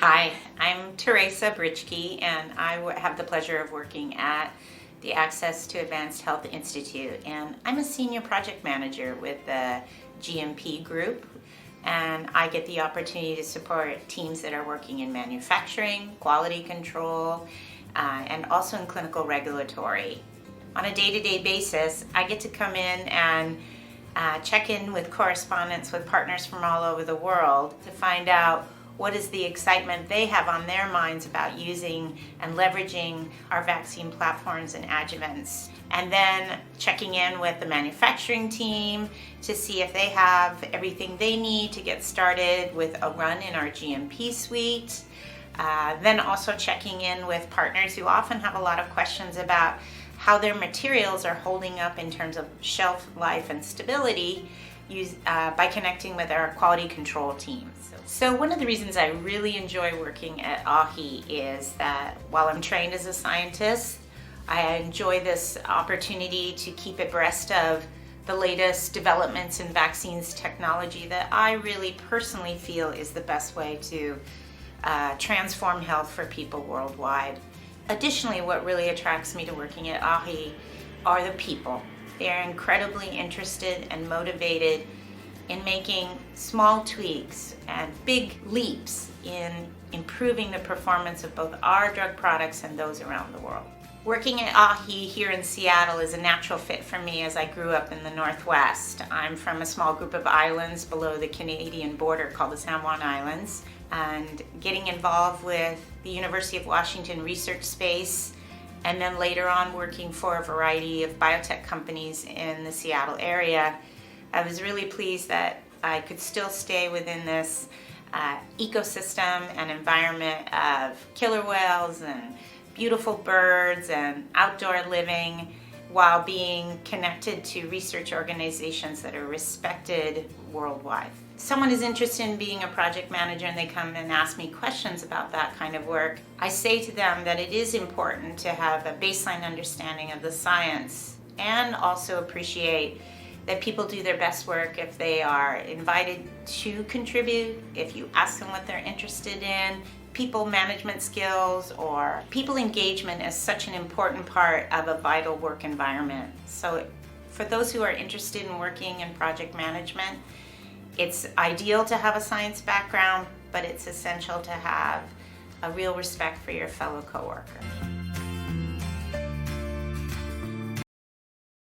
Hi, I'm Theresa Britschgi, and I have the pleasure of working at the Access to Advanced Health Institute, and I'm a senior project manager with the GMP group, and I get the opportunity to support teams that are working in manufacturing, quality control, and also in clinical regulatory. On a day-to-day basis, I get to come in and check in with correspondents with partners from all over the world to find out what is the excitement they have on their minds about using and leveraging our vaccine platforms and adjuvants. And then checking in with the manufacturing team to see if they have everything they need to get started with a run in our GMP suite. Then also checking in with partners who often have a lot of questions about how their materials are holding up in terms of shelf life and stability by connecting with our quality control teams. So one of the reasons I really enjoy working at AAHI is that while I'm trained as a scientist, I enjoy this opportunity to keep abreast of the latest developments in vaccines technology that I really personally feel is the best way to transform health for people worldwide. Additionally, what really attracts me to working at AAHI are the people. They're incredibly interested and motivated in making small tweaks and big leaps in improving the performance of both our drug products and those around the world. Working at AAHI here in Seattle is a natural fit for me as I grew up in the Northwest. I'm from a small group of islands below the Canadian border called the San Juan Islands, and getting involved with the University of Washington research space, and then later on working for a variety of biotech companies in the Seattle area, I was really pleased that I could still stay within this ecosystem and environment of killer whales and beautiful birds and outdoor living while being connected to research organizations that are respected worldwide. Someone is interested in being a project manager and they come and ask me questions about that kind of work. I say to them that it is important to have a baseline understanding of the science and also appreciate that people do their best work if they are invited to contribute, if you ask them what they're interested in. People management skills or people engagement is such an important part of a vital work environment. So for those who are interested in working in project management, it's ideal to have a science background, but it's essential to have a real respect for your fellow coworker.